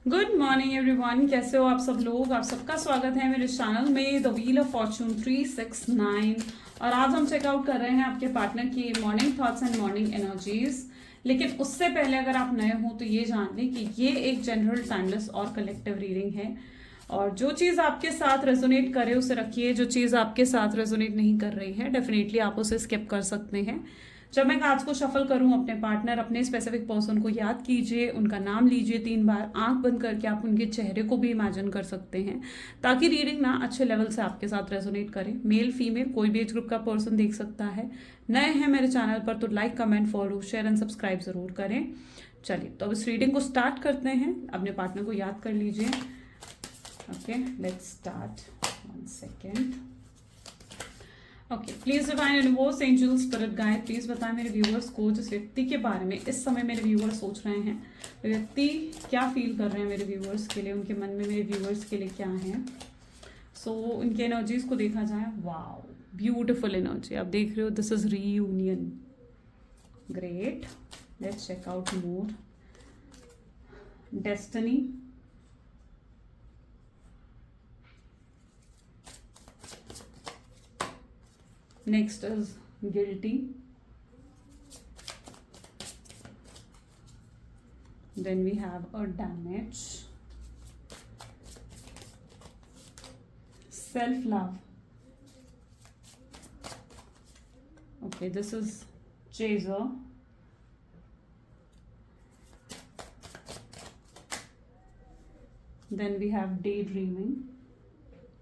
Good morning everyone, कैसे हो आप सब लोग। आप सबका स्वागत है मेरे चैनल में द व्हील ऑफ फॉर्चून 369। और आज हम चेकआउट कर रहे हैं आपके पार्टनर की morning thoughts and morning energies. लेकिन उससे पहले अगर आप नए हो तो ये जान लें कि ये एक जनरल टाइमलेस और कलेक्टिव रीडिंग है। और जो चीज़ आपके साथ रेजोनेट करे उसे रखिए, जो चीज़ आपके साथ रेजोनेट नहीं कर रही है डेफिनेटली आप उसे स्किप कर सकते हैं। जब मैं कार्ड्स को शफल करूं, अपने पार्टनर, अपने स्पेसिफिक पर्सन को याद कीजिए, उनका नाम लीजिए 3 बार, आंख बंद करके आप उनके चेहरे को भी इमेजिन कर सकते हैं ताकि रीडिंग ना अच्छे लेवल से आपके साथ रेजोनेट करे। मेल फीमेल कोई भी एज ग्रुप का पर्सन देख सकता है। नए हैं मेरे चैनल पर तो like comment follow share and subscribe जरूर करें। चलिए तो अब इस रीडिंग को स्टार्ट करते हैं। अपने पार्टनर को याद कर लीजिए। Okay, let's start. 1 second. Okay, please divine universe angel spirit guide please बताएं मेरे व्यूअर्स को जिस व्यक्ति के बारे में इस समय मेरे व्यूअर्स सोच रहे हैं, वे व्यक्ति क्या फील कर रहे हैं मेरे व्यूअर्स के लिए, उनके मन में मेरे व्यूअर्स के लिए क्या है। सो उनकी एनर्जीज को देखा जाए। वाओ, ब्यूटिफुल एनर्जी आप देख रहे हो। This is reunion, great. Let's check out more. Destiny, next is guilty, then we have a damage, self love, okay, this is chaser, then we have daydreaming,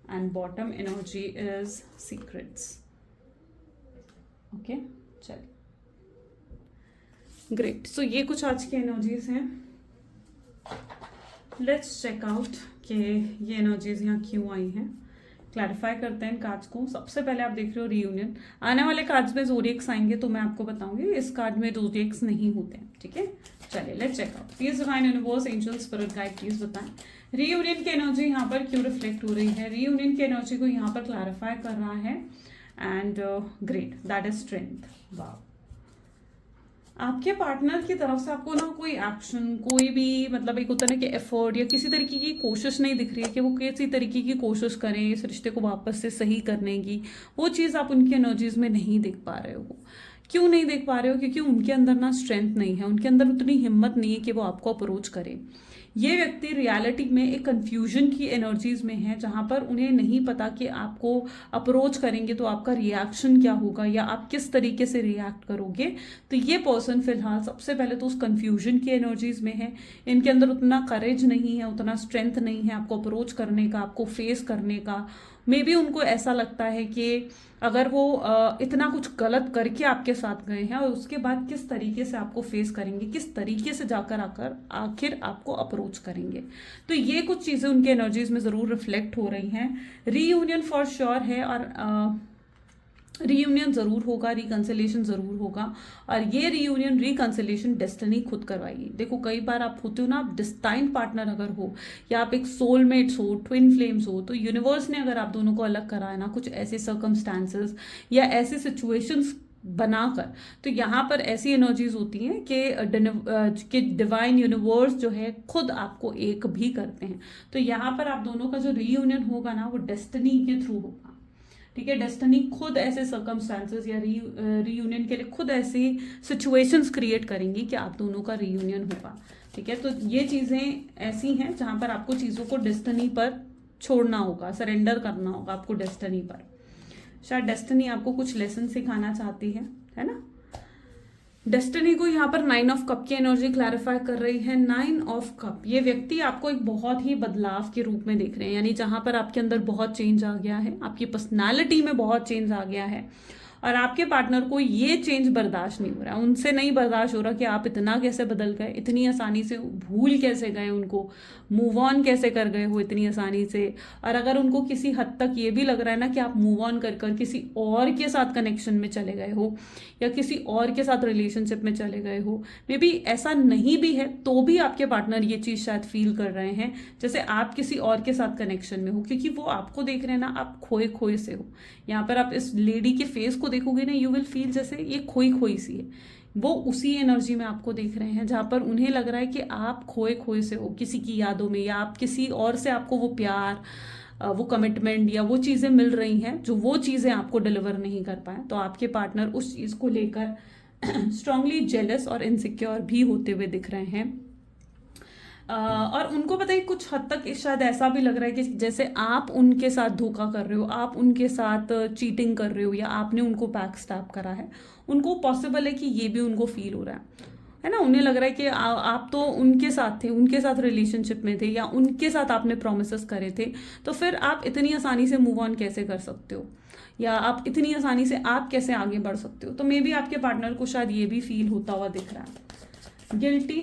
and bottom energy is secrets. Okay, चलिए, great. सो ये कुछ आज की energies हैं। Let's check out कि ये energies यहाँ क्यों आई हैं। क्लैरिफाई करते हैं इन कार्ड्स को। सबसे पहले आप देख रहे हो रीयूनियन। आने वाले कार्ड्स में ज़ोडिएक्स आएंगे तो मैं आपको बताऊंगी, इस कार्ड में ज़ोडिएक्स नहीं होते हैं, ठीक है। चलिए let's check out. Please divine universe angel spirit guide please बताएं रीयूनियन की एनर्जी यहाँ पर क्यों रिफ्लेक्ट हो रही है। रीयूनियन की एनर्जी को यहाँ पर क्लैरिफाई कर रहा है। And great, that is strength. वाह, आपके पार्टनर की तरफ से आपको ना कोई एक्शन, कोई भी मतलब एक होता है ना कि एफर्ट या किसी तरीके की कोशिश नहीं दिख रही है कि वो किसी तरीके की कोशिश करें इस रिश्ते को वापस से सही करने की। वो चीज़ आप उनकी एनर्जीज में नहीं देख पा रहे हो। क्यों नहीं देख पा रहे हो? क्योंकि उनके अंदर ना स्ट्रेंथ नहीं है, उनके अंदर उतनी हिम्मत नहीं है कि वो आपको अप्रोच करे। ये व्यक्ति रियलिटी में एक कंफ्यूजन की एनर्जीज में है, जहां पर उन्हें नहीं पता कि आपको अप्रोच करेंगे तो आपका रिएक्शन क्या होगा या आप किस तरीके से रिएक्ट करोगे। तो ये पर्सन फिलहाल सबसे पहले तो उस कंफ्यूजन की एनर्जीज में है। इनके अंदर उतना करेज नहीं है, उतना स्ट्रेंथ नहीं है आपको अप्रोच करने का, आपको फेस करने का। मे बी उनको ऐसा लगता है कि अगर वो इतना कुछ गलत करके आपके साथ गए हैं और उसके बाद किस तरीके से आपको फेस करेंगे, किस तरीके से जाकर आखिर आपको अप्रोच करेंगे। तो ये कुछ चीज़ें उनके एनर्जीज में ज़रूर रिफ्लेक्ट हो रही हैं। रीयूनियन फॉर श्योर है और रीयूनियन ज़रूर होगा, रिकन्सिलेशन ज़रूर होगा। और ये रीयूनियन रिकन्सिलेशन डेस्टिनी खुद करवाएगी। देखो कई बार आप होते हो ना, आप डिस्टाइन पार्टनर अगर हो या आप एक सोलमेट्स हो, ट्विन फ्लेम्स हो, तो यूनिवर्स ने अगर आप दोनों को अलग कराया ना, कुछ ऐसे सर्कमस्टांसेस या ऐसे सिचुएशंस बनाकर, तो यहाँ पर ऐसी एनर्जीज होती हैं कि डिवाइन यूनिवर्स जो है खुद आपको एक भी करते हैं। तो यहाँ पर आप दोनों का जो रीयूनियन होगा ना, वो डेस्टिनी के थ्रू होगा, ठीक है। डेस्टिनी खुद ऐसे सर्कमस्टांसेस या रीयूनियन के लिए खुद ऐसी सिचुएशंस क्रिएट करेंगी कि आप दोनों का रीयूनियन होगा, ठीक है। तो ये चीज़ें ऐसी हैं जहाँ पर आपको चीज़ों को डेस्टिनी पर छोड़ना होगा, सरेंडर करना होगा आपको डेस्टिनी पर। शायद डेस्टिनी आपको कुछ लेसन सिखाना चाहती है ना। डेस्टिनी को यहाँ पर 9 ऑफ कप की एनर्जी क्लैरिफाई कर रही है। 9 ऑफ कप, ये व्यक्ति आपको एक बहुत ही बदलाव के रूप में देख रहे हैं, यानी जहाँ पर आपके अंदर बहुत चेंज आ गया है, आपकी पर्सनालिटी में बहुत चेंज आ गया है और आपके पार्टनर को ये चेंज बर्दाश्त नहीं हो रहा, उनसे नहीं बर्दाश्त हो रहा कि आप इतना कैसे बदल गए, इतनी आसानी से भूल कैसे गए, उनको मूव ऑन कैसे कर गए हो इतनी आसानी से। और अगर उनको किसी हद तक ये भी लग रहा है ना कि आप मूव ऑन कर कर किसी और के साथ कनेक्शन में चले गए हो या किसी और के साथ रिलेशनशिप में चले गए हो, मे बी ऐसा नहीं भी है तो भी आपके पार्टनर ये चीज़ शायद फील कर रहे हैं जैसे आप किसी और के साथ कनेक्शन में हो, क्योंकि वो आपको देख रहे हैं ना, आप खोए खोए से हो। यहाँ पर आप इस लेडी के फेस को देखोगे ना, यू विल फील जैसे ये खोई खोई सी है। वो उसी एनर्जी में आपको देख रहे हैं जहाँ पर उन्हें लग रहा है कि आप खोए खोए से हो किसी की यादों में, या आप किसी और से आपको वो प्यार, वो कमिटमेंट या वो चीज़ें मिल रही हैं जो वो चीज़ें आपको डिलीवर नहीं कर पाए। तो आपके पार्टनर उस चीज़ को लेकर स्ट्रांगली जेलस और इनसिक्योर भी होते हुए दिख रहे हैं। और उनको पता है कुछ हद तक शायद ऐसा भी लग रहा है कि जैसे आप उनके साथ धोखा कर रहे हो, आप उनके साथ चीटिंग कर रहे हो, या आपने उनको बैक स्टैप करा है। उनको पॉसिबल है कि ये भी उनको फील हो रहा है ना। उन्हें लग रहा है कि आप तो उनके साथ थे, उनके साथ रिलेशनशिप में थे, या उनके साथ आपने प्रोमिसेस करे थे, तो फिर आप इतनी आसानी से मूव ऑन कैसे कर सकते हो, या आप इतनी आसानी से आप कैसे आगे बढ़ सकते हो। तो मे बी आपके पार्टनर को शायद ये भी फील होता हुआ दिख रहा है। गिल्टी,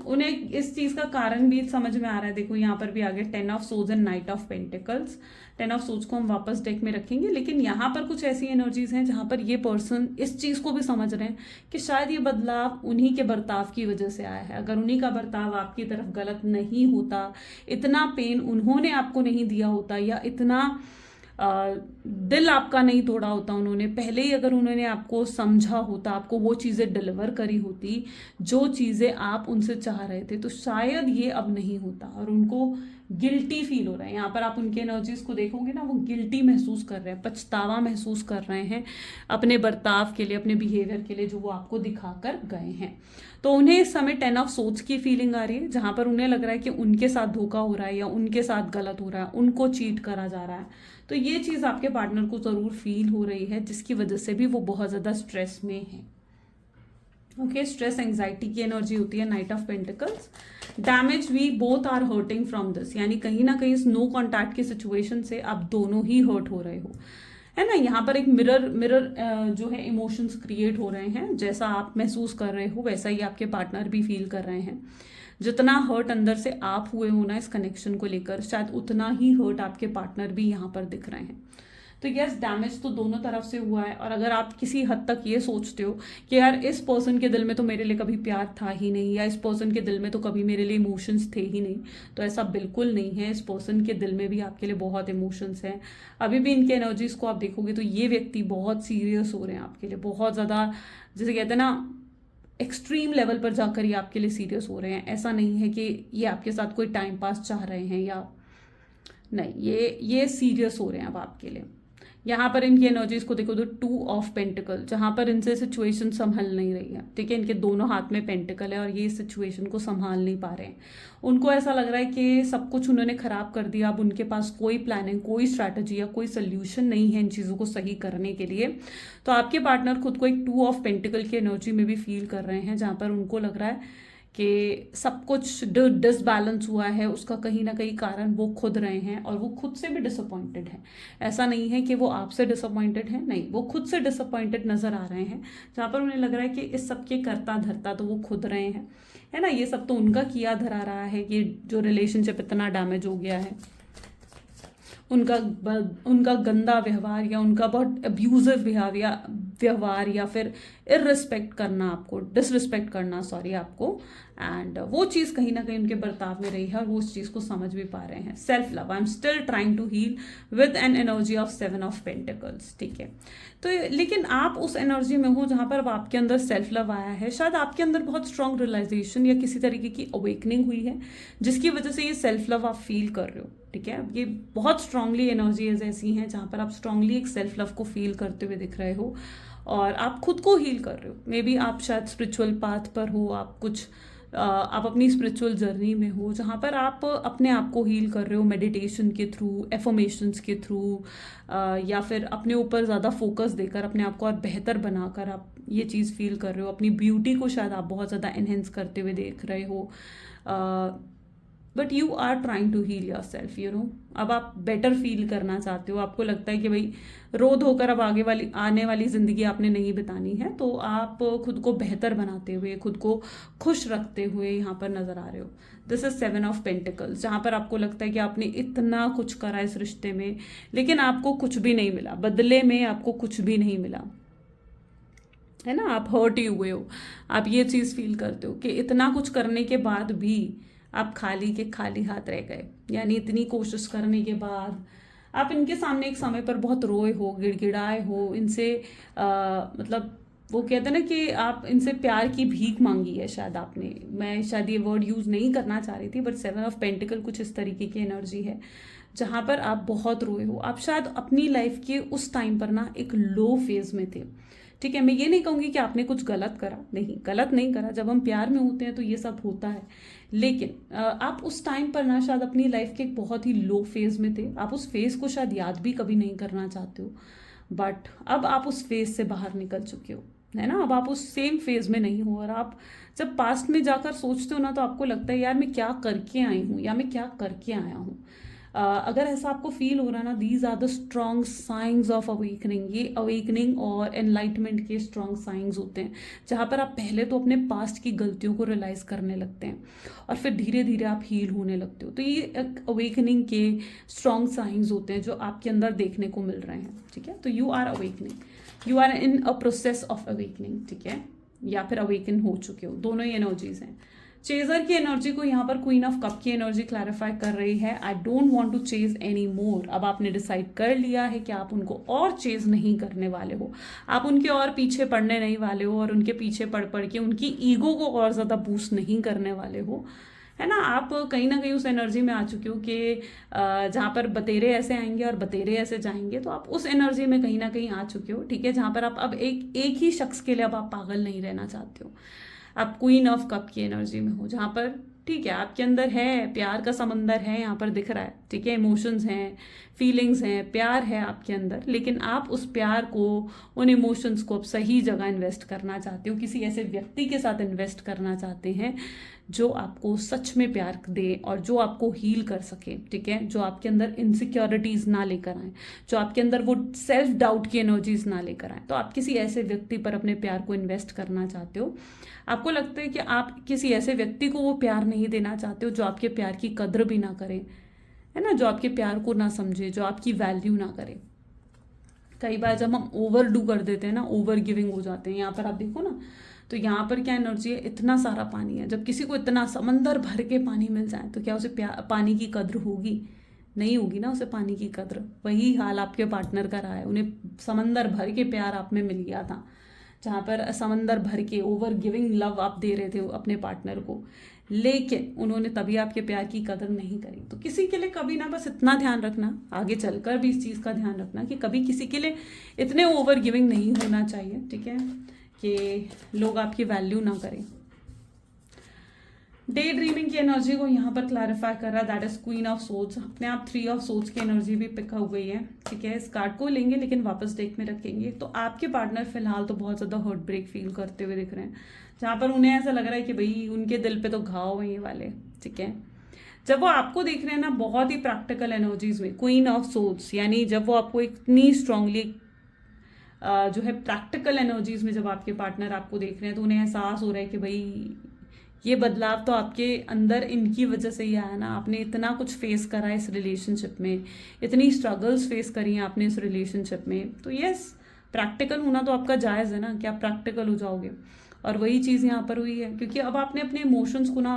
उन्हें इस चीज का कारण भी समझ में आ रहा है। देखो यहाँ पर भी आगे 10 of swords and night of pentacles. 10 of swords को हम वापस डेक में रखेंगे, लेकिन यहाँ पर कुछ ऐसी एनर्जीज हैं जहां पर ये पर्सन इस चीज को भी समझ रहे हैं कि शायद ये बदलाव उन्हीं के बर्ताव की वजह से आया है। अगर उन्हीं का बर्ताव आपकी तरफ गलत नहीं होता, इतना पेन उन्होंने आपको नहीं दिया होता, या इतना दिल आपका नहीं तोड़ा होता उन्होंने, पहले ही अगर उन्होंने आपको समझा होता, आपको वो चीज़ें डिलीवर करी होती जो चीज़ें आप उनसे चाह रहे थे, तो शायद ये अब नहीं होता। और उनको गिल्टी फील हो रहा है। यहाँ पर आप उनके एनर्जीज को देखोगे ना, वो गिल्टी महसूस कर रहे हैं, पछतावा महसूस कर रहे हैं अपने बर्ताव के लिए, अपने बिहेवियर के लिए जो वो आपको दिखाकर गए हैं। तो उन्हें इस समय 10 ऑफ सोर्ड्स की फीलिंग आ रही है, जहां पर उन्हें लग रहा है कि उनके साथ धोखा हो रहा है, या उनके साथ गलत हो रहा है, उनको चीट करा जा रहा है। तो ये चीज़ आपके पार्टनर को ज़रूर फील हो रही है, जिसकी वजह से भी वो बहुत ज़्यादा स्ट्रेस में है। ओके, स्ट्रेस एंजाइटी की एनर्जी होती है knight of pentacles. Damage, we both are hurting from this, यानी कहीं ना कहीं इस नो कॉन्टैक्ट की सिचुएशन से आप दोनों ही हर्ट हो रहे हो, है ना। यहाँ पर एक मिरर जो है इमोशंस क्रिएट हो रहे हैं। जैसा आप महसूस कर रहे हो वैसा ही आपके पार्टनर भी फील कर रहे हैं। जितना हर्ट अंदर से आप हुए हो ना इस कनेक्शन को लेकर, शायद उतना ही हर्ट आपके पार्टनर भी यहाँ पर दिख रहे हैं। तो यस, डैमेज तो दोनों तरफ से हुआ है। और अगर आप किसी हद तक ये सोचते हो कि यार इस पर्सन के दिल में तो मेरे लिए कभी प्यार था ही नहीं, या इस पर्सन के दिल में तो कभी मेरे लिए इमोशंस थे ही नहीं, तो ऐसा बिल्कुल नहीं है। इस पर्सन के दिल में भी आपके लिए बहुत इमोशंस हैं। अभी भी इनके एनर्जीज को आप देखोगे तो ये व्यक्ति बहुत सीरियस हो रहे हैं आपके लिए, बहुत ज़्यादा, जैसे कहते हैं ना, एक्सट्रीम लेवल पर जाकर ये आपके लिए सीरियस हो रहे हैं। ऐसा नहीं है कि ये आपके साथ कोई टाइम पास चाह रहे हैं, या नहीं, ये सीरियस हो रहे हैं अब आपके लिए। यहाँ पर इनकी एनर्जीज को देखो तो 2 ऑफ पेंटिकल, जहाँ पर इनसे सिचुएशन संभल नहीं रही है। ठीक है, इनके दोनों हाथ में पेंटिकल है और ये सिचुएशन को संभाल नहीं पा रहे हैं। उनको ऐसा लग रहा है कि सब कुछ उन्होंने खराब कर दिया, अब उनके पास कोई प्लानिंग, कोई स्ट्रैटेजी या कोई सोल्यूशन नहीं है इन चीज़ों को सही करने के लिए। तो आपके पार्टनर खुद को एक 2 ऑफ पेंटिकल की एनर्जी में भी फील कर रहे हैं, जहाँ पर उनको लग रहा है कि सब कुछ डिसबैलेंस हुआ है, उसका कहीं ना कहीं कारण वो खुद रहे हैं, और वो खुद से भी डिसअपॉइंटेड है। ऐसा नहीं है कि वो आपसे डिसअपॉइंटेड है, नहीं, वो खुद से डिसअपॉइंटेड नजर आ रहे हैं, जहाँ पर उन्हें लग रहा है कि इस सब के करता धरता तो वो खुद रहे हैं, है ना। ये सब तो उनका किया धरा रहा है, ये जो रिलेशनशिप इतना डैमेज हो गया है, उनका गंदा व्यवहार, या उनका बहुत अब्यूजिव व्यवहार, या फिर इररिस्पेक्ट करना आपको, डिसरिस्पेक्ट करना सॉरी आपको, एंड वो चीज़ कहीं ना कहीं उनके बर्ताव में रही है, और वो उस चीज़ को समझ भी पा रहे हैं। Self love, I am still trying to heal with an energy of 7 of pentacles. ठीक है, तो लेकिन आप उस एनर्जी में हो जहाँ पर अब आपके अंदर सेल्फ लव आया है, शायद आपके अंदर बहुत स्ट्रॉन्ग रियलाइजेशन या किसी तरीके की अवेकनिंग हुई है, जिसकी वजह से ये सेल्फ लव आप फील कर रहे हो। ठीक है, ये बहुत स्ट्रांगली एनर्जीज ऐसी हैं जहाँ पर आप स्ट्रांगली एक सेल्फ लव को फील करते हुए दिख रहे हो, और आप खुद को हील कर रहे हो। मे बी आप शायद स्पिरिचुअल पाथ पर हो, आप अपनी स्पिरिचुअल जर्नी में हो, जहाँ पर आप अपने आप को हील कर रहे हो मेडिटेशन के थ्रू, एफर्मेशंस के थ्रू, या फिर अपने ऊपर ज़्यादा फोकस देकर अपने आप को और बेहतर बनाकर आप ये चीज़ फील कर रहे हो। अपनी ब्यूटी को शायद आप बहुत ज़्यादा एनहेंस करते हुए देख रहे हो, but you are trying to heal yourself, you know. अब आप बेटर फील करना चाहते हो, आपको लगता है कि भाई रो धोकर अब आने वाली ज़िंदगी आपने नहीं बितानी है, तो आप खुद को बेहतर बनाते हुए, खुद को खुश रखते हुए यहाँ पर नज़र आ रहे हो। दिस इज 7 ऑफ पेंटिकल्स, जहाँ पर आपको लगता है कि आपने इतना कुछ करा इस रिश्ते में, लेकिन आपको कुछ भी नहीं मिला, बदले में आपको कुछ भी नहीं मिला, है ना। आप हर्ट ही हुए हो, आप ये चीज़ फील करते हो कि इतना कुछ करने के बाद भी आप खाली के खाली हाथ रह गए। यानी इतनी कोशिश करने के बाद आप इनके सामने एक समय पर बहुत रोए हो, गिड़गिड़ाए हो, इनसे मतलब वो कहते हैं ना कि आप इनसे प्यार की भीख मांगी है शायद आपने। मैं शायद ये वर्ड यूज़ नहीं करना चाह रही थी, बट 7 ऑफ पेंटिकल कुछ इस तरीके की एनर्जी है जहाँ पर आप बहुत रोए हो। आप शायद अपनी लाइफ के उस टाइम पर ना एक लो फेज में थे। ठीक है, मैं ये नहीं कहूँगी कि आपने कुछ गलत करा, नहीं, गलत नहीं करा। जब हम प्यार में होते हैं तो ये सब होता है, लेकिन आप उस टाइम पर ना शायद अपनी लाइफ के एक बहुत ही लो फेज में थे। आप उस फेज को शायद याद भी कभी नहीं करना चाहते हो, बट अब आप उस फेज से बाहर निकल चुके हो, है ना। अब आप उस सेम फेज में नहीं हो, और आप जब पास्ट में जाकर सोचते हो ना तो आपको लगता है यार मैं क्या करके आई हूँ या मैं क्या करके आया हूँ। अगर ऐसा आपको फील हो रहा है ना, these are the strong science of awakening. ये अवेकनिंग और एनलाइटमेंट के स्ट्रॉन्ग साइंस होते हैं, जहाँ पर आप पहले तो अपने पास्ट की गलतियों को रियलाइज करने लगते हैं और फिर धीरे धीरे आप हील होने लगते हो। तो ये एक अवेकनिंग के स्ट्रॉन्ग साइंस होते हैं जो आपके अंदर देखने को मिल रहे हैं। ठीक है, तो you are awakening, you are in a process of awakening. ठीक है, या फिर अवेकन हो चुके हो, दोनों ही एनर्जीज हैं। चेजर की एनर्जी को यहाँ पर क्वीन ऑफ कप की एनर्जी क्लैरिफाई कर रही है। I don't want to chase any more. अब आपने डिसाइड कर लिया है कि आप उनको और चेज नहीं करने वाले हो, आप उनके और पीछे पड़ने नहीं वाले हो, और उनके पीछे पड़ पड़ के उनकी ईगो को और ज़्यादा बूस्ट नहीं करने वाले हो, है ना। आप कहीं ना कहीं उस एनर्जी में आ चुके हो कि जहाँ पर बतेरे ऐसे आएंगे और बतेरे ऐसे जाएंगे, तो आप उस एनर्जी में कहीं ना कहीं आ चुके हो। ठीक है, जहाँ पर आप अब एक ही शख्स के लिए अब आप पागल नहीं रहना चाहते हो। आप क्वीन ऑफ कप की एनर्जी में हो, जहाँ पर ठीक है आपके अंदर है प्यार का समंदर है, यहाँ पर दिख रहा है। ठीक है, इमोशंस हैं, फीलिंग्स हैं, प्यार है आपके अंदर, लेकिन आप उस प्यार को, उन इमोशंस को अब सही जगह इन्वेस्ट करना चाहते हो, किसी ऐसे व्यक्ति के साथ इन्वेस्ट करना चाहते हैं जो आपको सच में प्यार दे और जो आपको हील कर सके। ठीक है, जो आपके अंदर इनसिक्योरिटीज ना लेकर आए, जो आपके अंदर वो सेल्फ डाउट की एनर्जीज ना लेकर आए। तो आप किसी ऐसे व्यक्ति पर अपने प्यार को इन्वेस्ट करना चाहते हो। आपको लगता है कि आप किसी ऐसे व्यक्ति को वो प्यार नहीं देना चाहते हो जो आपके प्यार की कद्र भी ना करे, है ना, जो आपके प्यार को ना समझे, जो आपकी वैल्यू ना करे। कई बार जब हम ओवर डू कर देते हैं ना, ओवर गिविंग हो जाते हैं। यहाँ पर आप देखो ना, तो यहाँ पर क्या एनर्जी है, इतना सारा पानी है। जब किसी को इतना समंदर भर के पानी मिल जाए तो क्या उसे पानी की कद्र होगी? नहीं होगी ना उसे पानी की कद्र। वही हाल आपके पार्टनर का रहा है, उन्हें समंदर भर के प्यार आप में मिल गया था, जहाँ पर समंदर भर के ओवर गिविंग लव आप दे रहे थे अपने पार्टनर को, लेकिन उन्होंने तभी आपके प्यार की कदर नहीं करी। तो किसी के लिए कभी ना, बस इतना ध्यान रखना, आगे चलकर भी इस चीज़ का ध्यान रखना कि कभी किसी के लिए इतने ओवर गिविंग नहीं होना चाहिए। ठीक है, कि लोग आपकी वैल्यू ना करें। डे ड्रीमिंग की एनर्जी को यहाँ पर क्लैरिफाई कर रहा है, that is queen of swords. अपने आप 3 ऑफ सोर्ड्स की एनर्जी भी पिक हो गई है। ठीक है, इस कार्ड को लेंगे लेकिन वापस डेक में रखेंगे। तो आपके पार्टनर फिलहाल तो बहुत ज़्यादा हर्ट ब्रेक फील करते हुए दिख रहे हैं, जहाँ पर उन्हें ऐसा लग रहा है कि भाई उनके दिल पे तो घाव हैं ये वाले। ठीक है, जब वो आपको देख रहे हैं ना बहुत ही प्रैक्टिकल एनर्जीज में, क्वीन ऑफ सोर्ड्स, यानी जब वो आपको इतनी स्ट्रांगली जो है प्रैक्टिकल एनर्जीज में जब आपके पार्टनर आपको देख रहे हैं, तो उन्हें एहसास हो रहा है कि भाई ये बदलाव तो आपके अंदर इनकी वजह से ही आया ना। आपने इतना कुछ फेस करा इस रिलेशनशिप में, इतनी स्ट्रगल्स फेस करी हैं आपने इस रिलेशनशिप में, तो यस प्रैक्टिकल होना तो आपका जायज़ है ना कि आप प्रैक्टिकल हो जाओगे। और वही चीज़ यहाँ पर हुई है, क्योंकि अब आपने अपने इमोशंस को ना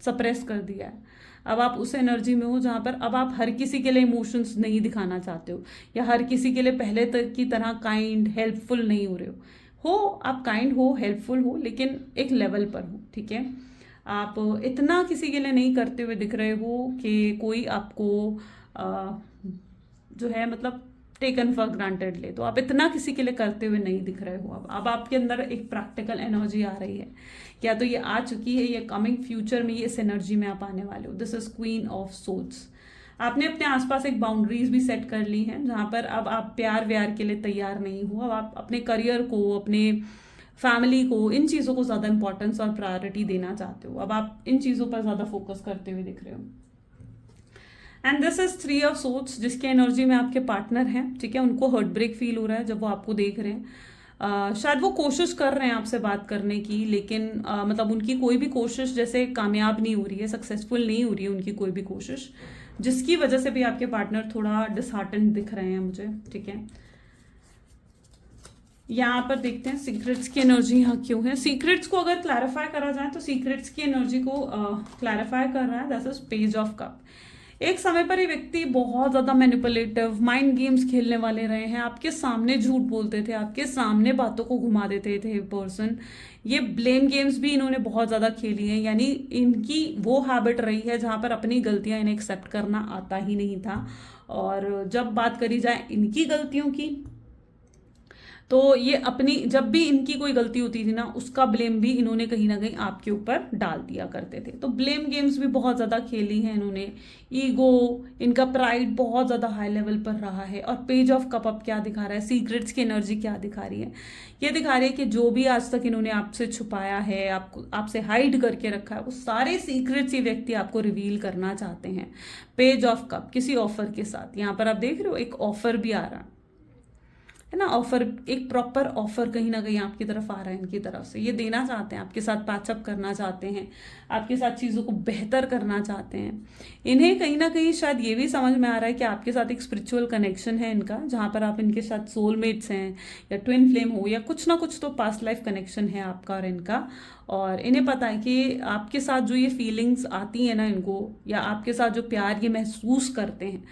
सप्रेस कर दिया है। अब आप उस एनर्जी में हो जहाँ पर अब आप हर किसी के लिए इमोशंस नहीं दिखाना चाहते हो, या हर किसी के लिए पहले तक की तरह काइंड हेल्पफुल नहीं हो रहे हो। आप काइंड हो, हेल्पफुल हो, लेकिन एक लेवल पर हो। ठीक है, आप इतना किसी के लिए नहीं करते हुए दिख रहे हो कि कोई आपको जो है मतलब टेकन फॉर ग्रांटेड ले, तो आप इतना किसी के लिए करते हुए नहीं दिख रहे हो। अब आपके अंदर एक प्रैक्टिकल एनर्जी आ रही है, या तो ये आ चुकी है, या कमिंग फ्यूचर में ये इस एनर्जी में आप आने वाले हो। This is queen of swords. आपने अपने आसपास एक बाउंड्रीज भी सेट कर ली हैं, जहाँ पर अब आप प्यार व्यार के लिए तैयार नहीं हो। अब आप अपने करियर को, अपने फैमिली को, इन चीज़ों को ज़्यादा इंपॉर्टेंस और प्रायोरिटी देना चाहते हो। अब आप इन चीज़ों पर ज़्यादा फोकस करते हुए दिख रहे हो। And this is 3 of swords, जिसके एनर्जी में आपके पार्टनर हैं। ठीक है, उनको हर्ट ब्रेक फील हो रहा है जब वो आपको देख रहे हैं। शायद वो कोशिश कर रहे हैं आपसे बात करने की, लेकिन मतलब उनकी कोई भी कोशिश जैसे कामयाब नहीं हो रही है, सक्सेसफुल नहीं हो रही है उनकी कोई भी कोशिश, जिसकी वजह से भी आपके पार्टनर थोड़ा डिसहार्टेंड दिख रहे हैं मुझे। ठीक है, यहाँ पर देखते हैं सीक्रेट्स की एनर्जी यहाँ क्यों है। सीक्रेट्स को अगर क्लैरिफाई करा जाए तो सीक्रेट्स की एनर्जी को क्लैरिफाई कर रहा है, that is page of cup. एक समय पर ये व्यक्ति बहुत ज़्यादा मैनिपुलेटिव, माइंड गेम्स खेलने वाले रहे हैं, आपके सामने झूठ बोलते थे, आपके सामने बातों को घुमा देते थे पर्सन। ये ब्लेम गेम्स भी इन्होंने बहुत ज़्यादा खेली हैं, यानी इनकी वो हैबिट रही है जहाँ पर अपनी गलतियाँ इन्हें एक्सेप्ट करना आता ही नहीं था। और जब बात करी जाए इनकी गलतियों की, तो ये अपनी जब भी इनकी कोई गलती होती थी ना, उसका ब्लेम भी इन्होंने कहीं ना कहीं आपके ऊपर डाल दिया करते थे। तो ब्लेम गेम्स भी बहुत ज़्यादा खेली हैं इन्होंने। ईगो, इनका प्राइड बहुत ज़्यादा हाई लेवल पर रहा है। और पेज ऑफ कप अप क्या दिखा रहा है, सीक्रेट्स की एनर्जी क्या दिखा रही है, ये दिखा रही है कि जो भी आज तक इन्होंने आपसे छुपाया है, आपको आपसे हाइड करके रखा है, वो सारे सीक्रेट्स ये व्यक्ति आपको रिवील करना चाहते हैं। पेज ऑफ कप किसी ऑफर के साथ, यहाँ पर आप देख रहे हो एक ऑफर भी आ रहा है ना, ऑफर, एक प्रॉपर ऑफर कहीं ना कहीं आपकी तरफ आ रहा है इनकी तरफ से। ये देना चाहते हैं, आपके साथ पैचअप करना चाहते हैं, आपके साथ चीज़ों को बेहतर करना चाहते हैं। इन्हें कहीं ना कहीं शायद ये भी समझ में आ रहा है कि आपके साथ एक स्पिरिचुअल कनेक्शन है इनका, जहाँ पर आप इनके साथ सोलमेट्स हैं, या ट्विन फ्लेम हो, या कुछ ना कुछ तो पास्ट लाइफ कनेक्शन है आपका और इनका। और इन्हें पता है कि आपके साथ जो ये फीलिंग्स आती है ना इनको, या आपके साथ जो प्यार ये महसूस करते हैं,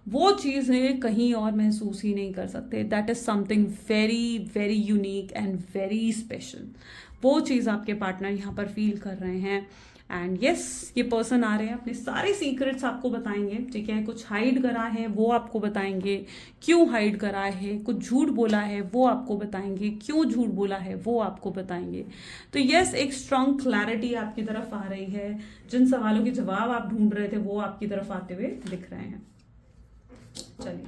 वो चीज़ें कहीं और महसूस ही नहीं कर सकते। That is something very very unique and very special. वो चीज़ आपके पार्टनर यहाँ पर फील कर रहे हैं। एंड यस, ये पर्सन आ रहे हैं, अपने सारे सीक्रेट्स आपको बताएंगे, ठीक है। कुछ हाइड करा है वो आपको बताएंगे, क्यों हाइड करा है, कुछ झूठ बोला है वो आपको बताएंगे, क्यों झूठ बोला है वो आपको बताएंगे। तो यस, एक स्ट्रॉन्ग क्लैरिटी आपकी तरफ आ रही है। जिन सवालों के जवाब आप ढूंढ रहे थे वो आपकी तरफ आते हुए दिख रहे हैं। चलिए,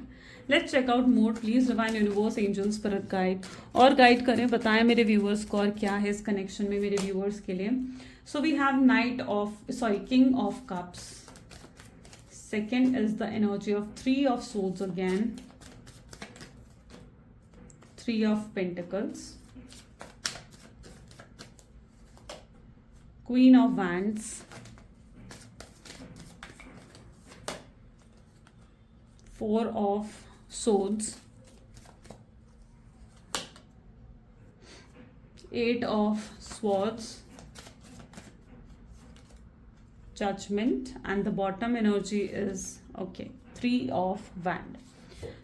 let's check out more. Please divine universe, angel, spirit guide और गाइड करें, बताएं मेरे व्यूअर्स को और क्या है इस कनेक्शन में मेरे व्यूअर्स के लिए। So we have knight of king of cups, second is the energy of 3 of swords again, 3 of pentacles, queen of wands, 4 of swords, 8 of swords, judgment, and the bottom energy is 3 of wand.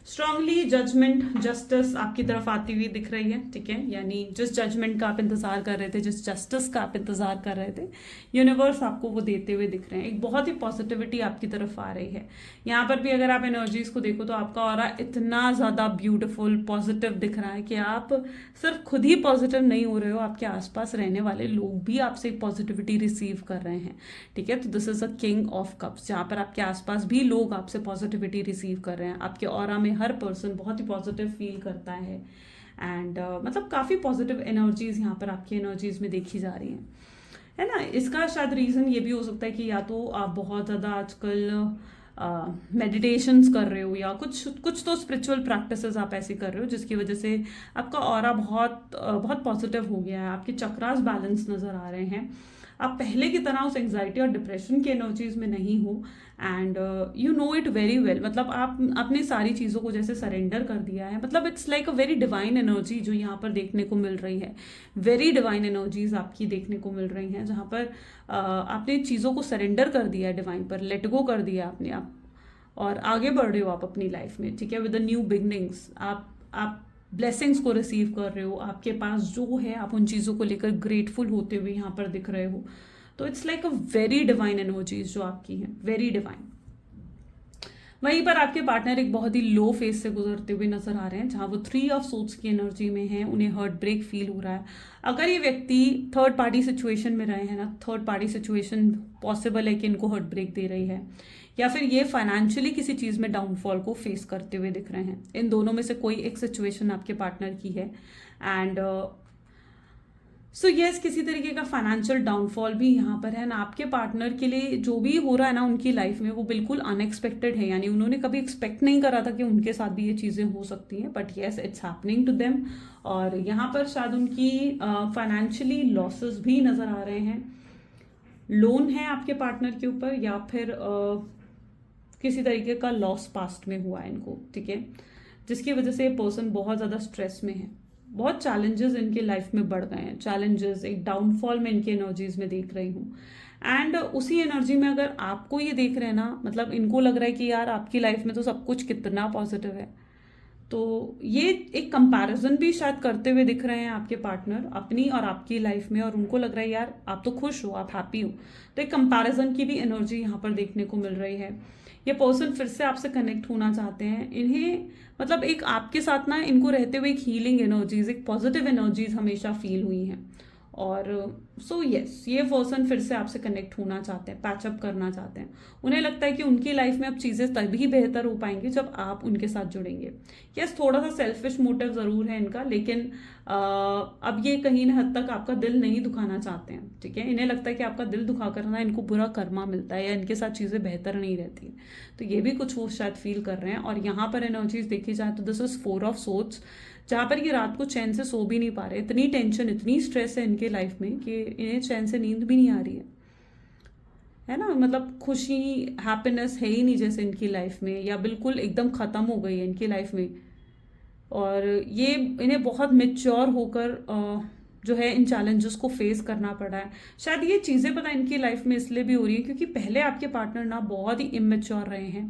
Strongly judgement, justice आपकी तरफ आती हुई दिख रही है, ठीक है। यानी जिस जजमेंट का आप इंतजार कर रहे थे, जिस जस्टिस का आप इंतजार कर रहे थे, यूनिवर्स आपको वो देते हुए दिख रहे हैं। एक बहुत ही पॉजिटिविटी आपकी तरफ आ रही है। यहाँ पर भी अगर आप एनर्जीज को देखो तो आपका ऑरा इतना ज़्यादा ब्यूटिफुल पॉजिटिव दिख रहा है कि आप सिर्फ खुद ही पॉजिटिव नहीं हो रहे हो, आपके आसपास रहने वाले लोग भी आपसे एक पॉजिटिविटी रिसीव कर रहे हैं, ठीक है। तो this is a king of cups, जहाँ पर आपके आसपास भी लोग आपसे पॉजिटिविटी रिसीव कर रहे हैं। आपके ऑरा में हर पर्सन बहुत ही पॉजिटिव फील करता है। एंड मतलब काफ़ी पॉजिटिव एनर्जीज यहाँ पर आपकी एनर्जीज में देखी जा रही हैं, है ना। इसका शायद रीज़न ये भी हो सकता है कि या तो आप बहुत ज़्यादा आजकल मेडिटेशंस कर रहे हो, या कुछ तो स्पिरिचुअल प्रैक्टिसेस आप ऐसे कर रहे हो जिसकी वजह से आपका ऑरा बहुत पॉजिटिव हो गया है। आपके चक्रास बैलेंस नज़र आ रहे हैं। आप पहले की तरह उस एंग्जाइटी और डिप्रेशन की एनर्जीज में नहीं हो। And you know it very well, मतलब आप अपनी सारी चीज़ों को जैसे सरेंडर कर दिया है। मतलब it's like a very divine energy जो यहाँ पर देखने को मिल रही है। वेरी डिवाइन एनर्जीज आपकी देखने को मिल रही हैं, जहाँ पर आपने चीज़ों को सरेंडर कर दिया है डिवाइन पर, लेट गो कर दिया अपने आप, और आगे बढ़ रहे हो आप अपनी लाइफ में, ठीक है। विद द न्यू बिगनिंग्स आप ब्लेसिंग्स को रिसीव कर रहे हो। आपके पास जो है आप उन चीज़ों को लेकर ग्रेटफुल होते हुए यहाँ पर दिख रहे हो। तो it's like a very divine energies जो आपकी हैं, वेरी डिवाइन। वहीं पर आपके पार्टनर एक बहुत ही लो फेज से गुजरते हुए नजर आ रहे हैं, जहां वो 3 ऑफ सोर्ड्स की एनर्जी में है। उन्हें हर्ट ब्रेक फील हो रहा है। अगर ये व्यक्ति थर्ड पार्टी सिचुएशन में रहे हैं ना, थर्ड पार्टी सिचुएशन पॉसिबल है कि इनको हर्ट ब्रेक दे रही है, या फिर ये फाइनेंशियली किसी चीज़ में डाउनफॉल को फेस करते हुए दिख रहे हैं। इन दोनों में से कोई एक सिचुएशन आपके पार्टनर की है। एंड सो यस, किसी तरीके का फाइनेंशियल डाउनफॉल भी यहाँ पर है ना। आपके पार्टनर के लिए जो भी हो रहा है ना उनकी लाइफ में, वो बिल्कुल अनएक्सपेक्टेड है। यानी उन्होंने कभी एक्सपेक्ट नहीं करा था कि उनके साथ भी ये चीज़ें हो सकती हैं, but yes, it's happening to them. और यहाँ पर शायद उनकी फाइनेंशियली लॉसेस भी नज़र आ रहे हैं। लोन है आपके पार्टनर के ऊपर, या फिर किसी तरीके का लॉस पास्ट में हुआ है इनको, ठीक है, जिसकी वजह से ये पर्सन बहुत ज़्यादा स्ट्रेस में है। बहुत चैलेंजेस इनके लाइफ में बढ़ गए हैं, चैलेंजेस, एक डाउनफॉल में इनकी एनर्जीज में देख रही हूँ। एंड उसी एनर्जी में अगर आपको ये देख रहे हैं ना, मतलब इनको लग रहा है कि यार आपकी लाइफ में तो सब कुछ कितना पॉजिटिव है, तो ये एक कंपैरिजन भी शायद करते हुए दिख रहे हैं आपके पार्टनर अपनी और आपकी लाइफ में, और उनको लग रहा है यार आप तो खुश हो, आप हैप्पी हो। तो एक कंपैरिजन की भी एनर्जी यहाँ पर देखने को मिल रही है। ये पर्सन फिर से आपसे कनेक्ट होना चाहते हैं, इन्हें मतलब एक आपके साथ ना इनको रहते हुए एक हीलिंग एनर्जीज, एक पॉजिटिव एनर्जीज हमेशा फील हुई हैं। और सो यस, ये पर्सन फिर से आपसे कनेक्ट होना चाहते हैं, पैचअप करना चाहते हैं। उन्हें लगता है कि उनकी लाइफ में अब चीज़ें तभी बेहतर हो पाएंगी जब आप उनके साथ जुड़ेंगे। यस, थोड़ा सा सेल्फिश मोटिव ज़रूर है इनका, लेकिन अब ये कहीं ना हद तक आपका दिल नहीं दुखाना चाहते हैं, ठीक है। इन्हें लगता है कि आपका दिल दुखा करना इनको बुरा कर्मा मिलता है, या इनके साथ चीज़ें बेहतर नहीं रहती। तो ये भी कुछ वो शायद फील कर रहे हैं। और यहाँ पर एनर्जीज देखी जाए तो दिस इज 4 ऑफ सोर्ड्स, जहाँ पर ये रात को चैन से सो भी नहीं पा रहे। इतनी टेंशन, इतनी स्ट्रेस है इनके लाइफ में कि इन्हें चैन से नींद भी नहीं आ रही है ना। मतलब खुशी, हैप्पीनेस है ही नहीं जैसे इनकी लाइफ में, या बिल्कुल एकदम ख़त्म हो गई है इनकी लाइफ में। और ये इन्हें बहुत मेच्योर होकर जो है इन चैलेंजेस को फेस करना पड़ा है। शायद ये चीज़ें पता इनकी लाइफ में इसलिए भी हो रही है क्योंकि पहले आपके पार्टनर ना बहुत ही इमेच्योर रहे हैं।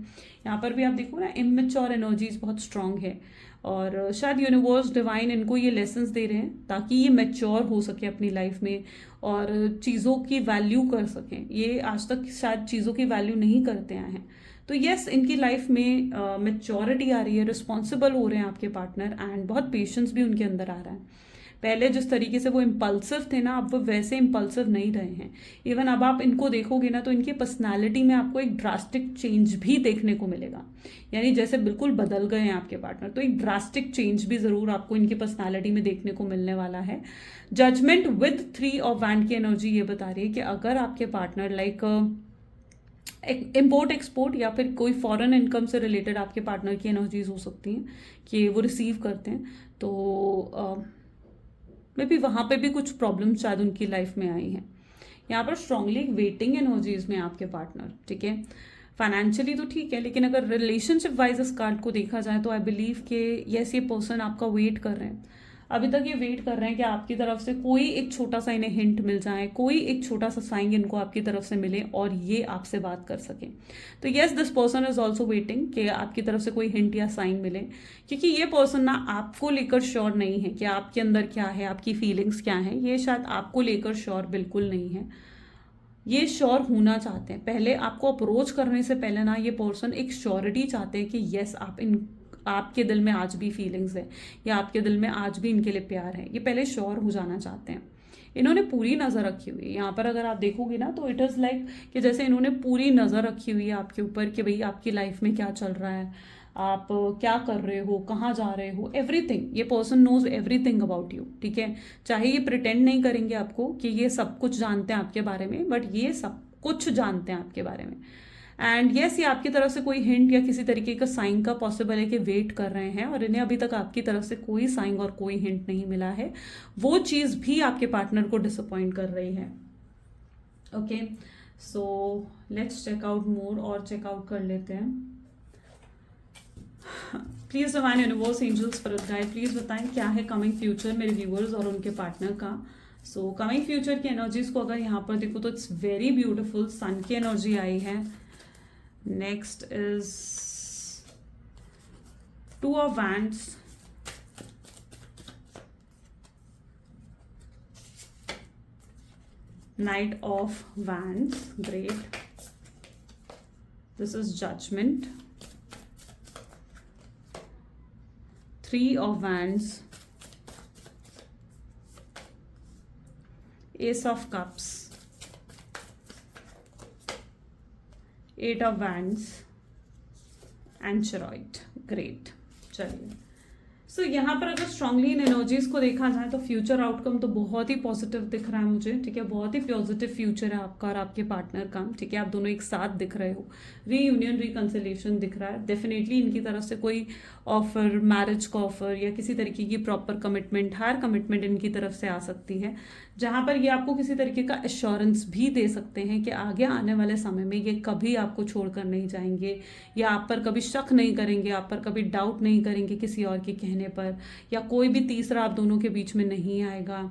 यहाँ पर भी आप देखो ना, इमेच्योर एनर्जीज बहुत स्ट्रांग है, और शायद यूनिवर्स डिवाइन इनको ये लेसन्स दे रहे हैं ताकि ये मैच्योर हो सके अपनी लाइफ में और चीज़ों की वैल्यू कर सकें। ये आज तक शायद चीज़ों की वैल्यू नहीं करते आए हैं। तो यस, इनकी लाइफ में मैच्योरिटी आ रही है, रिस्पॉन्सिबल हो रहे हैं आपके पार्टनर, एंड बहुत पेशेंस भी उनके अंदर आ रहा है। पहले जिस तरीके से वो इम्पल्सिव थे ना, अब वो वैसे इम्पल्सिव नहीं रहे हैं। इवन अब आप इनको देखोगे ना तो इनकी पर्सनालिटी में आपको एक ड्रास्टिक चेंज भी देखने को मिलेगा, यानी जैसे बिल्कुल बदल गए हैं आपके पार्टनर। तो एक ड्रास्टिक चेंज भी ज़रूर आपको इनकी पर्सनालिटी में देखने को मिलने वाला है। जजमेंट विद 3 ऑफ वैंड की एनर्जी ये बता रही है कि अगर आपके पार्टनर लाइक इम्पोर्ट एक्सपोर्ट या फिर कोई फॉरेन इनकम से रिलेटेड आपके पार्टनर की एनर्जीज हो सकती हैं कि वो रिसीव करते हैं, तो मे बी वहाँ पे भी कुछ प्रॉब्लम शायद उनकी लाइफ में आई हैं। यहाँ पर स्ट्रांगली वेटिंग एनर्जीज में आपके पार्टनर, ठीक है। फाइनेंशियली तो ठीक है, लेकिन अगर रिलेशनशिप वाइज इस कार्ड को देखा जाए तो आई बिलीव कि यस, ये पर्सन आपका वेट कर रहे हैं। अभी तक ये वेट कर रहे हैं कि आपकी तरफ से कोई एक छोटा सा इन्हें हिंट मिल जाए, कोई एक छोटा सा साइन इनको आपकी तरफ से मिले और ये आपसे बात कर सकें। तो yes, this person is also waiting कि आपकी तरफ से कोई हिंट या साइन मिले, क्योंकि ये पर्सन ना आपको लेकर श्योर नहीं है कि आपके अंदर क्या है, आपकी फीलिंग्स क्या है। ये शायद आपको लेकर श्योर बिल्कुल नहीं है, ये श्योर होना चाहते हैं। पहले आपको अप्रोच करने से पहले ना ये पर्सन एक श्योरिटी चाहते हैं कि यस, आपके दिल में आज भी फीलिंग्स है, या आपके दिल में आज भी इनके लिए प्यार है। ये पहले श्योर हो जाना चाहते हैं। इन्होंने पूरी नज़र रखी हुई है यहाँ पर, अगर आप देखोगे ना तो इट इज़ लाइक कि जैसे इन्होंने पूरी नज़र रखी हुई है आपके ऊपर कि भाई आपकी लाइफ में क्या चल रहा है, आप क्या कर रहे हो, कहाँ जा रहे हो, एवरीथिंग। ये person knows everything about you, ठीक है। चाहे ये प्रिटेंड नहीं करेंगे आपको कि ये सब कुछ जानते हैं आपके बारे में, बट ये सब कुछ जानते हैं आपके बारे में। एंड यस, ये आपकी तरफ से कोई हिंट या किसी तरीके का साइन का पॉसिबल है कि वेट कर रहे हैं, और इन्हें अभी तक आपकी तरफ से कोई साइन और कोई हिंट नहीं मिला है। वो चीज़ भी आपके पार्टनर को डिसअपॉइंट कर रही है। Okay, so let's check out more, और चेकआउट कर लेते हैं। Please divine universe, angels, spirit guide, please बताएं क्या है कमिंग फ्यूचर मेरे व्यूअर्स और उनके पार्टनर का। सो कमिंग फ्यूचर की एनर्जीज को अगर यहाँ पर देखो तो इट्स वेरी ब्यूटिफुल। सन की एनर्जी आई है। Next is 2 of Wands, Knight of Wands, great. This is Judgment, 3 of Wands, Ace of Cups, 8 of Wands and चेरोइड, ग्रेट। चलिए, सो यहाँ पर अगर स्ट्रांगली इन एनर्जीज को देखा जाए तो फ्यूचर आउटकम तो बहुत ही पॉजिटिव दिख रहा है मुझे, ठीक है। बहुत ही पॉजिटिव फ्यूचर है आपका और आपके पार्टनर का, ठीक है। आप दोनों एक साथ दिख रहे हो, रीयूनियन, रिकंसिलिएशन दिख रहा है। डेफिनेटली इनकी तरफ से कोई ऑफर, मैरिज का ऑफर या किसी तरीके की प्रॉपर कमिटमेंट, हायर कमिटमेंट इनकी तरफ से आ सकती है, जहाँ पर ये आपको किसी तरीके का एश्योरेंस भी दे सकते हैं कि आगे आने वाले समय में ये कभी आपको छोड़कर नहीं जाएंगे, या आप पर कभी शक नहीं करेंगे, आप पर कभी डाउट नहीं करेंगे किसी और के कहने पर, या कोई भी तीसरा आप दोनों के बीच में नहीं आएगा,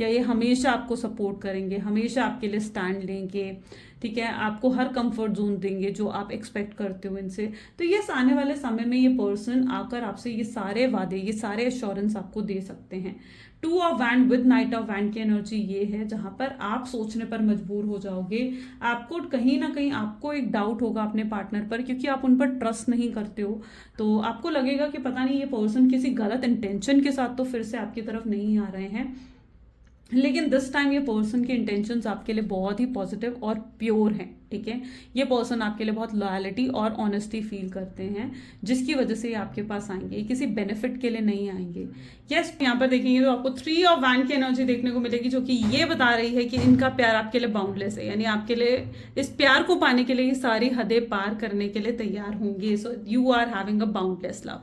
या ये हमेशा आपको सपोर्ट करेंगे, हमेशा आपके लिए स्टैंड लेंगे, ठीक है, आपको हर कंफर्ट जोन देंगे जो आप एक्सपेक्ट करते हो इनसे। तो यस, आने वाले समय में ये पर्सन आकर आपसे ये सारे वादे, ये सारे एश्योरेंस आपको दे सकते हैं। 2 of wand with night of wand की एनर्जी ये है जहां पर आप सोचने पर मजबूर हो जाओगे। आपको कहीं ना कहीं आपको एक डाउट होगा अपने पार्टनर पर, क्योंकि आप उन पर ट्रस्ट नहीं करते हो। तो आपको लगेगा कि पता नहीं ये पर्सन किसी गलत इंटेंशन के साथ तो फिर से आपकी तरफ नहीं आ रहे हैं, लेकिन दिस टाइम ये पर्सन की इंटेंशंस आपके लिए बहुत ही पॉजिटिव और प्योर हैं, ठीक है। ये पर्सन आपके लिए बहुत लॉयल्टी और ऑनेस्टी फील करते हैं, जिसकी वजह से ये आपके पास आएंगे, किसी बेनिफिट के लिए नहीं आएंगे। यस, यहाँ पर देखेंगे तो आपको 3 ऑफ वैंड की एनर्जी देखने को मिलेगी, जो कि ये बता रही है कि इनका प्यार आपके लिए बाउंडलेस है, यानी आपके लिए इस प्यार को पाने के लिए ये सारी हदें पार करने के लिए तैयार होंगे। So you are having a boundless love.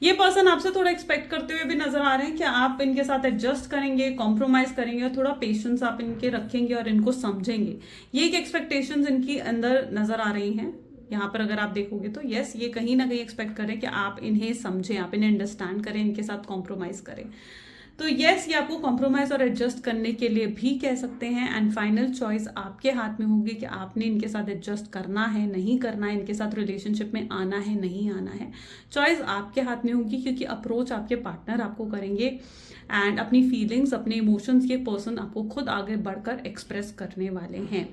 ये पर्सन आपसे थोड़ा एक्सपेक्ट करते हुए भी नजर आ रहे हैं कि आप इनके साथ एडजस्ट करेंगे, कॉम्प्रोमाइज करेंगे, और थोड़ा पेशेंस आप इनके रखेंगे और इनको समझेंगे। ये एक एक्सपेक्टेशंस इनकी अंदर नजर आ रही हैं यहाँ पर अगर आप देखोगे तो। यस, ये कहीं ना कहीं एक्सपेक्ट करें कि आप इन्हें समझें, आप इन्हें अंडरस्टैंड करें, इनके साथ कॉम्प्रोमाइज करें। तो यस, ये आपको कॉम्प्रोमाइज और एडजस्ट करने के लिए भी कह सकते हैं। एंड फाइनल चॉइस आपके हाथ में होगी कि आपने इनके साथ एडजस्ट करना है, नहीं करना है, इनके साथ रिलेशनशिप में आना है, नहीं आना है। चॉइस आपके हाथ में होगी, क्योंकि अप्रोच आपके पार्टनर आपको करेंगे एंड अपनी फीलिंग्स, अपने इमोशंस ये पर्सन आपको खुद आगे बढ़कर एक्सप्रेस करने वाले हैं,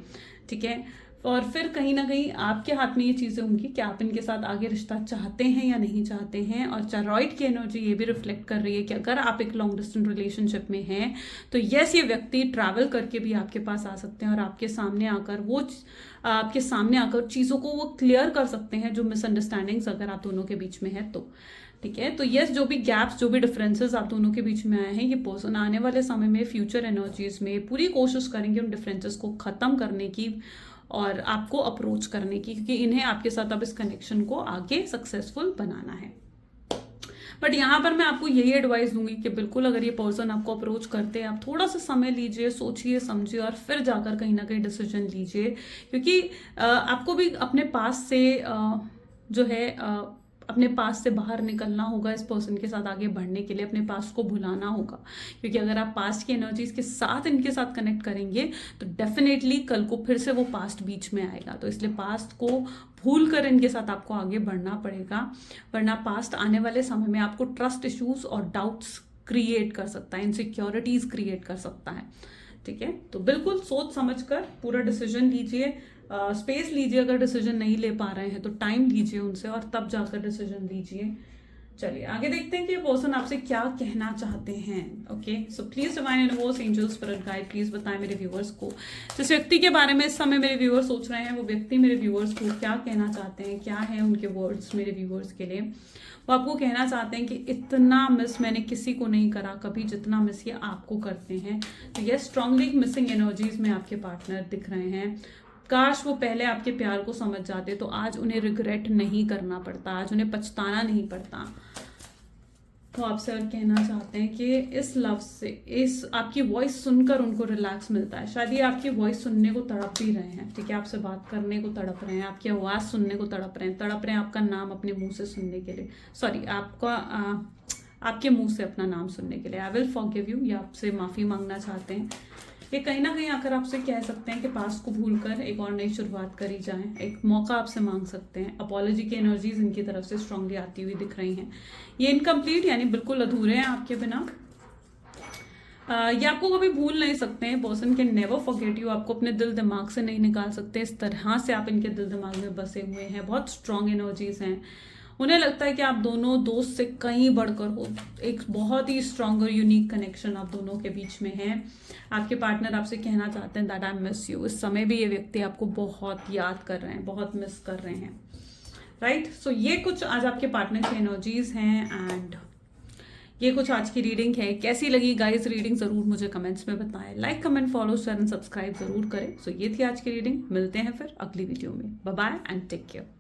ठीक है। और फिर कहीं ना कहीं आपके हाथ में ये चीज़ें होंगी कि आप इनके साथ आगे रिश्ता चाहते हैं या नहीं चाहते हैं। और चारॉइड की एनर्जी ये भी रिफ्लेक्ट कर रही है कि अगर आप एक लॉन्ग डिस्टेंस रिलेशनशिप में हैं तो यस, ये व्यक्ति ट्रैवल करके भी आपके पास आ सकते हैं और आपके सामने आकर चीज़ों को वो क्लियर कर सकते हैं, जो मिसअंडरस्टैंडिंग्स अगर आप दोनों के बीच में है तो, ठीक है। तो यस, जो भी गैप्स, जो भी डिफरेंसेस आप दोनों के बीच में आए हैं, ये पर्सन आने वाले समय में फ्यूचर एनर्जीज में पूरी कोशिश करेंगे उन डिफरेंसेस को खत्म करने की और आपको अप्रोच करने की, क्योंकि इन्हें आपके साथ अब इस कनेक्शन को आगे सक्सेसफुल बनाना है। बट यहाँ पर मैं आपको यही एडवाइस दूंगी कि बिल्कुल अगर ये पर्सन आपको अप्रोच करते हैं, आप थोड़ा सा समय लीजिए, सोचिए, समझिए और फिर जाकर कहीं ना कहीं डिसीजन लीजिए, क्योंकि आपको भी अपने पास से अपने पास से बाहर निकलना होगा इस पर्सन के साथ आगे बढ़ने के लिए, अपने पास्ट को भुलाना होगा। क्योंकि अगर आप पास्ट की एनर्जीज के साथ इनके साथ कनेक्ट करेंगे तो डेफिनेटली कल को फिर से वो पास्ट बीच में आएगा। तो इसलिए पास्ट को भूल कर इनके साथ आपको आगे बढ़ना पड़ेगा, वरना पास्ट आने वाले समय में आपको ट्रस्ट इश्यूज और डाउट्स क्रिएट कर सकता है, इनसिक्योरिटीज क्रिएट कर सकता है, ठीक है। तो बिल्कुल सोच समझ कर पूरा डिसीजन लीजिए, स्पेस लीजिए। अगर डिसीजन नहीं ले पा रहे हैं तो टाइम लीजिए उनसे और तब जाकर डिसीजन लीजिए। चलिए आगे देखते हैं कि ये पर्सन आपसे क्या कहना चाहते हैं। Okay, so please divine universe, angels, spirit guide, please बताएं मेरे व्यूअर्स को जिस व्यक्ति के बारे में इस समय मेरे व्यूअर्स सोच रहे हैं, वो व्यक्ति मेरे व्यूअर्स को क्या कहना चाहते हैं, क्या है उनके वर्ड्स मेरे व्यूअर्स के लिए। वो आपको कहना चाहते हैं कि इतना मिस मैंने किसी को नहीं करा कभी जितना मिस ये आपको करते हैं। तो ये स्ट्रांगली मिसिंग एनर्जीज में आपके पार्टनर दिख रहे हैं। काश वो पहले आपके प्यार को समझ जाते तो आज उन्हें रिग्रेट नहीं करना पड़ता, आज उन्हें पछताना नहीं पड़ता। तो आपसे और कहना चाहते हैं कि इस लव से, इस आपकी वॉइस सुनकर उनको रिलैक्स मिलता है। शायद ये आपकी वॉइस सुनने को तड़प भी रहे हैं, ठीक है, आपसे बात करने को तड़प रहे हैं, आपकी आवाज़ सुनने को तड़प रहे हैं आपका नाम अपने मुंह से सुनने के लिए, आपके मुंह से अपना नाम सुनने के लिए। आई विल फॉरगिव यू, ये आपसे माफ़ी मांगना चाहते हैं। ये कहीं ना कहीं आकर आपसे कह सकते हैं कि पास्ट को भूलकर एक और नई शुरुआत करी जाए, एक मौका आपसे मांग सकते हैं। अपॉलॉजी की एनर्जीज इनकी तरफ से स्ट्रांगली आती हुई दिख रही हैं। ये इनकम्प्लीट यानी बिल्कुल अधूरे हैं आपके बिना। ये आपको कभी भूल नहीं सकते हैं। Person can never forget you, आपको अपने दिल दिमाग से नहीं निकाल सकते। इस तरह से आप इनके दिल दिमाग में बसे हुए हैं। बहुत स्ट्रांग एनर्जीज हैं। उन्हें लगता है कि आप दोनों दोस्त से कहीं बढ़कर हो, एक बहुत ही स्ट्रांग और यूनिक कनेक्शन आप दोनों के बीच में है। आपके पार्टनर आपसे कहना चाहते हैं दैट आई मिस यू। इस समय भी ये व्यक्ति आपको बहुत याद कर रहे हैं, बहुत मिस कर रहे हैं, राइट। सो ये कुछ आज आपके पार्टनर की एनर्जीज हैं एंड ये कुछ आज की रीडिंग है। कैसी लगी गाइस रीडिंग ज़रूर मुझे कमेंट्स में बताएं। Like, comment, follow, share and subscribe ज़रूर करें। सो ये थी आज की रीडिंग। मिलते हैं फिर अगली वीडियो में। Bye bye and take care.